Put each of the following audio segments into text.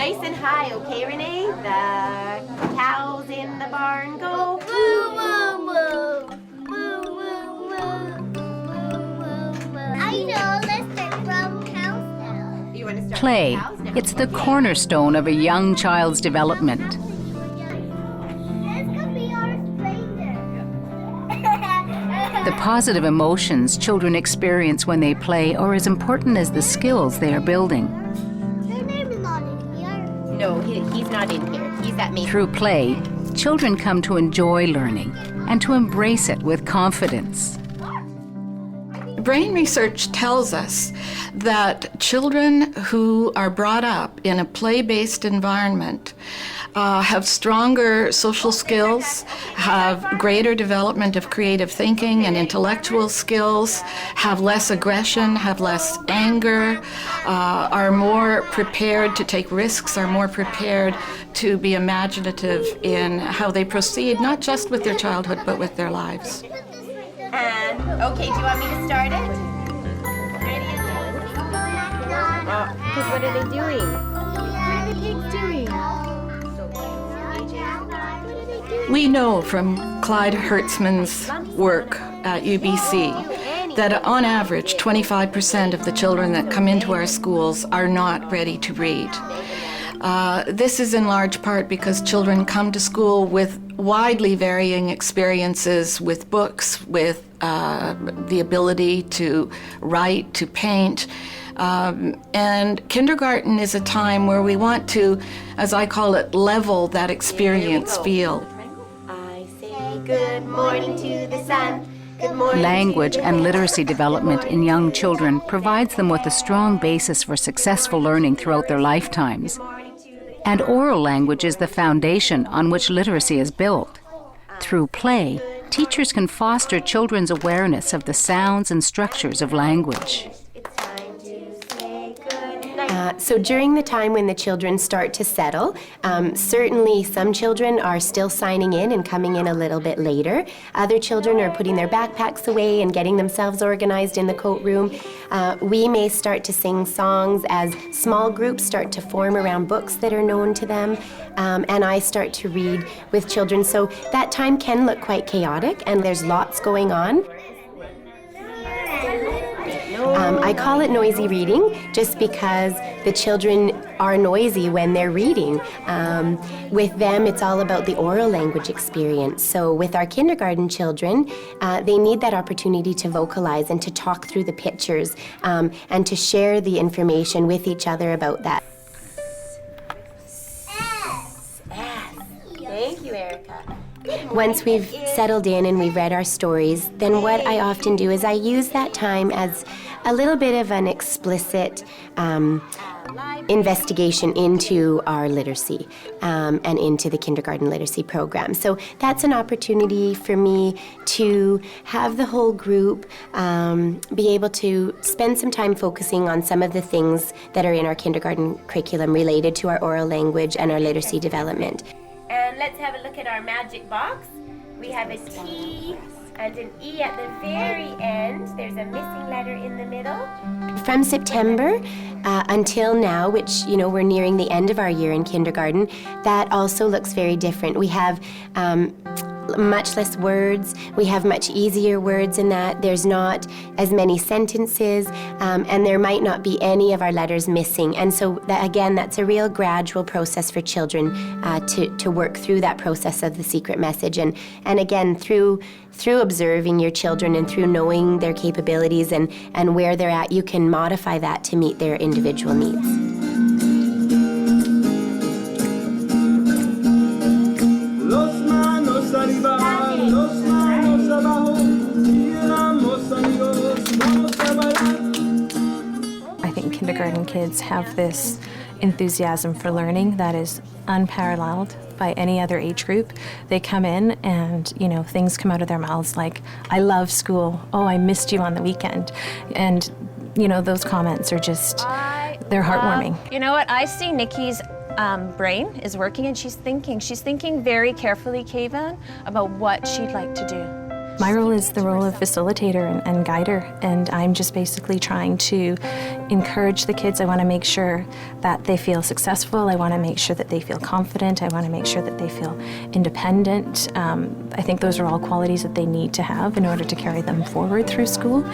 nice and high, okay, Renee? The cows in the barn go moo, moo, moo. Moo, moo, moo. I know, let's start from cows now. You want to start Play. with cows now? It's the cornerstone of a young child's development. This could be our stranger. The positive emotions children experience when they play are as important as the skills they are building. Their name is not in here. No, he's not in here. He's at me. Through play, children come to enjoy learning and to embrace it with confidence. Brain research tells us that children who are brought up in a play-based environment have stronger social skills, have greater development of creative thinking and intellectual skills, have less aggression, have less anger, are more prepared to take risks, are more prepared to be imaginative in how they proceed, not just with their childhood, but with their lives. And, okay, do you want me to start it? Ready? Because what are they doing? What are the pigs doing? We know from Clyde Hertzman's work at UBC that on average 25% of the children that come into our schools are not ready to read. This is in large part because children come to school with widely varying experiences with books, with the ability to write, to paint. And kindergarten is a time where we want to, as I call it, level that experience field. I say good morning to the sun. Good morning. Language and literacy development in young children provides them with a strong basis for successful learning throughout their lifetimes. And oral language is the foundation on which literacy is built. Through play, teachers can foster children's awareness of the sounds and structures of language. So during the time when the children start to settle, certainly some children are still signing in and coming in a little bit later. Other children are putting their backpacks away and getting themselves organized in the coat room. We may start to sing songs as small groups start to form around books that are known to them, and I start to read with children. So that time can look quite chaotic, and there's lots going on. I call it noisy reading just because the children are noisy when they're reading. With them, it's all about the oral language experience. So with our kindergarten children, they need that opportunity to vocalize and to talk through the pictures and to share the information with each other about that. Thank you, Erica. Once we've settled in and we've read our stories, then what I often do is I use that time as a little bit of an explicit investigation into our literacy and into the kindergarten literacy program. So that's an opportunity for me to have the whole group be able to spend some time focusing on some of the things that are in our kindergarten curriculum related to our oral language and our literacy development. And let's have a look at our magic box. We have a T and an E at the very end. There's a missing letter in the middle. From September until now, which, you know, we're nearing the end of our year in kindergarten, that also looks very different. We have much less words. We have much easier words in that. There's not as many sentences, and there might not be any of our letters missing. And so, again, that's a real gradual process for children to work through that process of the secret message. And again, through observing your children and through knowing their capabilities and where they're at, you can modify that to meet their individual needs. I think kindergarten kids have this enthusiasm for learning that is unparalleled by any other age group. They come in and, you know, things come out of their mouths like, I love school, oh, I missed you on the weekend. And, you know, those comments are just, they're heartwarming. You know what, I see Nikki's brain is working and she's thinking very carefully, Kavan, about what she'd like to do. My role is the role of facilitator and guider, and I'm just basically trying to encourage the kids. I want to make sure that they feel successful. I want to make sure that they feel confident. I want to make sure that they feel independent. I think those are all qualities that they need to have in order to carry them forward through school.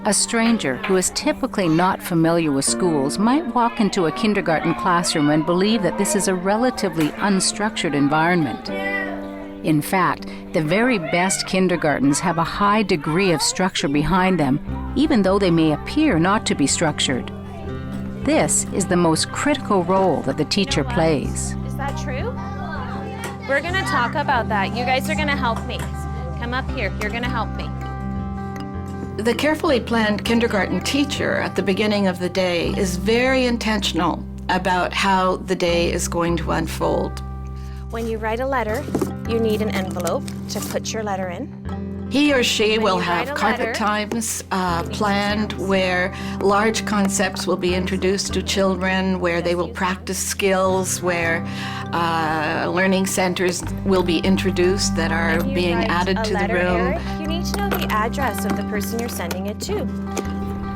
A stranger who is typically not familiar with schools might walk into a kindergarten classroom and believe that this is a relatively unstructured environment. In fact, the very best kindergartens have a high degree of structure behind them, even though they may appear not to be structured. This is the most critical role that the teacher plays. Is that true? We're going to talk about that. You guys are going to help me. Come up here. You're going to help me. The carefully planned kindergarten teacher at the beginning of the day is very intentional about how the day is going to unfold. When you write a letter, you need an envelope to put your letter in. He or she will you have write a carpet letter, times planned where large concepts will be introduced to children, where they will practice skills, where learning centers will be introduced that are When you being write added a to the letter, room. Eric, you need to know the address of the person you're sending it to.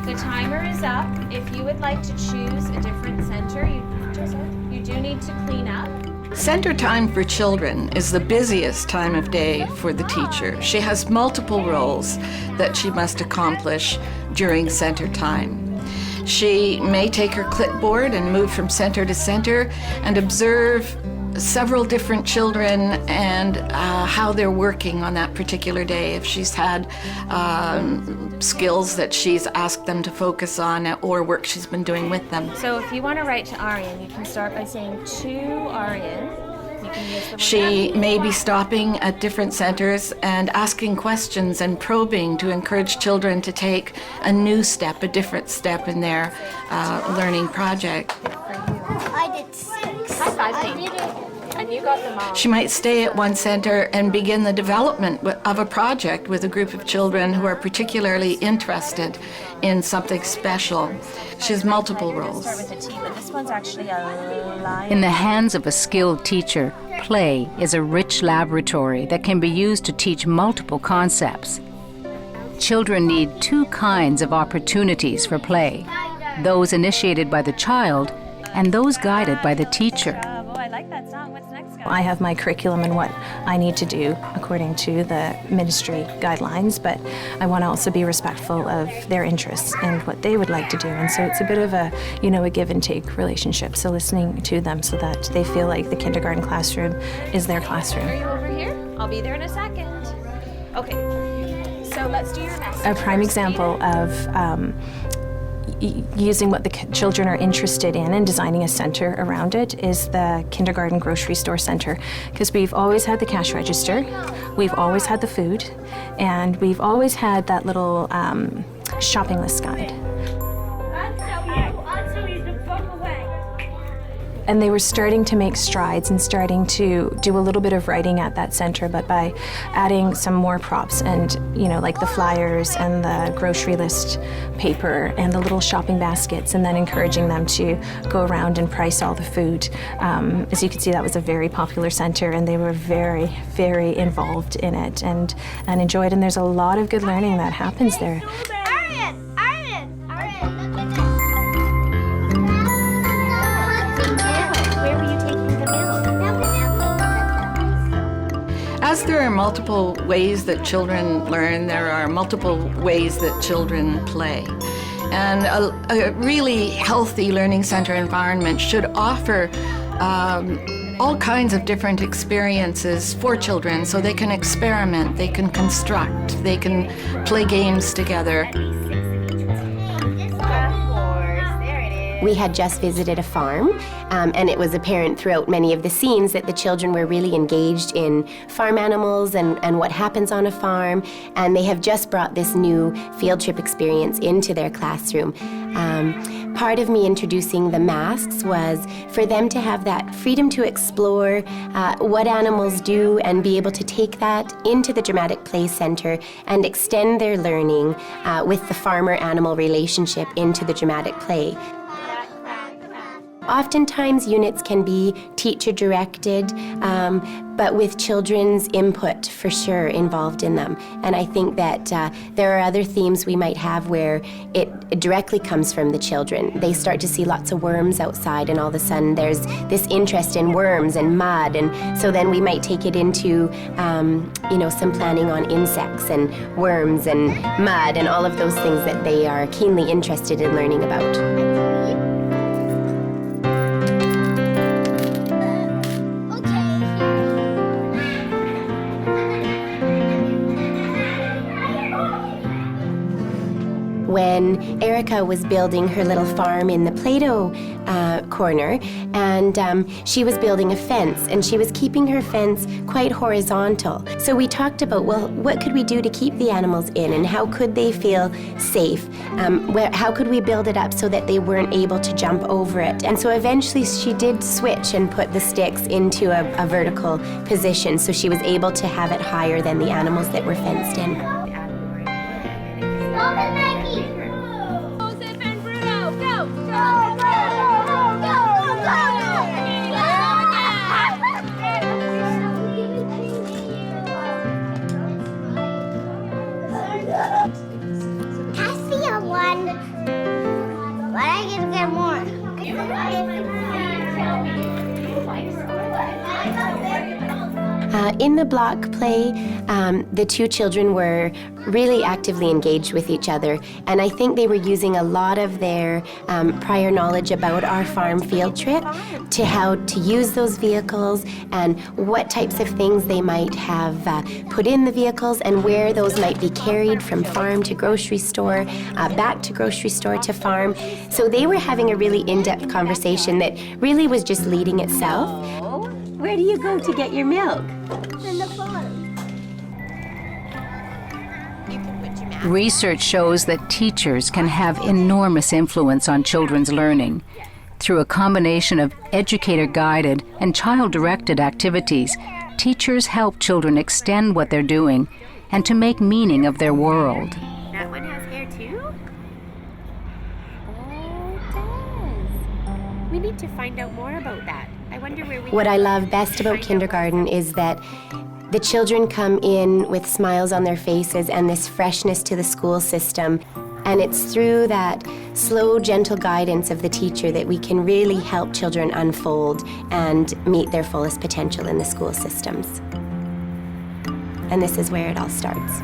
The timer is up. If you would like to choose a different center, you do need to clean up. Center time for children is the busiest time of day for the teacher. She has multiple roles that she must accomplish during center time. She may take her clipboard and move from center to center and observe several different children and how they're working on that particular day. If she's had skills that she's asked them to focus on or work she's been doing with them. So if you want to write to Aryan, you can start by saying to Aryan. You can use the word She may be stopping at different centers and asking questions and probing to encourage children to take a new step, a different step in their learning project. I did 6. High five me. And you got them all. She might stay at one center and begin the development of a project with a group of children who are particularly interested in something special. She has multiple roles. Start with a T, but this one's actually a lion. In the hands of a skilled teacher, play is a rich laboratory that can be used to teach multiple concepts. Children need two kinds of opportunities for play: those initiated by the child and those guided by the teacher. Oh, I like that song. What's next, guys? I have my curriculum and what I need to do according to the ministry guidelines, but I want to also be respectful of their interests and what they would like to do. And so it's a bit of a, a give and take relationship. So listening to them so that they feel like the kindergarten classroom is their classroom. Are you over here? I'll be there in a second. Okay. So let's do your message. A prime first, example of using what the children are interested in and designing a center around it is the kindergarten grocery store center, because we've always had the cash register, we've always had the food, and we've always had that little shopping list guide. And they were starting to make strides and starting to do a little bit of writing at that center, but by adding some more props and, like the flyers and the grocery list paper and the little shopping baskets, and then encouraging them to go around and price all the food. As you can see, that was a very popular center, and they were very, very involved in it and enjoyed, and there's a lot of good learning that happens there. Aryan! Aryan! Aryan! Where were you taking the milk? As there are multiple ways that children learn, there are multiple ways that children play. And a really healthy learning center environment should offer all kinds of different experiences for children so they can experiment, they can construct, they can play games together. We had just visited a farm, and it was apparent throughout many of the scenes that the children were really engaged in farm animals and what happens on a farm, and they have just brought this new field trip experience into their classroom. Part of me introducing the masks was for them to have that freedom to explore what animals do and be able to take that into the Dramatic Play Center and extend their learning with the farmer-animal relationship into the dramatic play. Oftentimes units can be teacher-directed, but with children's input for sure involved in them. And I think that there are other themes we might have where it directly comes from the children. They start to see lots of worms outside, and all of a sudden there's this interest in worms and mud, and so then we might take it into some planning on insects and worms and mud and all of those things that they are keenly interested in learning about. When Erica was building her little farm in the Play-Doh corner, and she was building a fence, and she was keeping her fence quite horizontal. So we talked about, well, what could we do to keep the animals in, and how could they feel safe? How could we build it up so that they weren't able to jump over it? And so eventually she did switch and put the sticks into a vertical position, so she was able to have it higher than the animals that were fenced in. Stop it, Maggie! Joseph and Bruno, go! Cassie, I won. But I can get more. In the block play, the two children were really actively engaged with each other, and I think they were using a lot of their prior knowledge about our farm field trip to how to use those vehicles and what types of things they might have put in the vehicles and where those might be carried from farm to grocery store, back to grocery store to farm. So they were having a really in-depth conversation that really was just leading itself. Where do you go to get your milk? In the farm. Research shows that teachers can have enormous influence on children's learning. Through a combination of educator-guided and child-directed activities, teachers help children extend what they're doing and to make meaning of their world. That one has hair too? Oh, it does. We need to find out more about that. I wonder where we... What I love best about kindergarten is that the children come in with smiles on their faces and this freshness to the school system. And it's through that slow, gentle guidance of the teacher that we can really help children unfold and meet their fullest potential in the school systems. And this is where it all starts.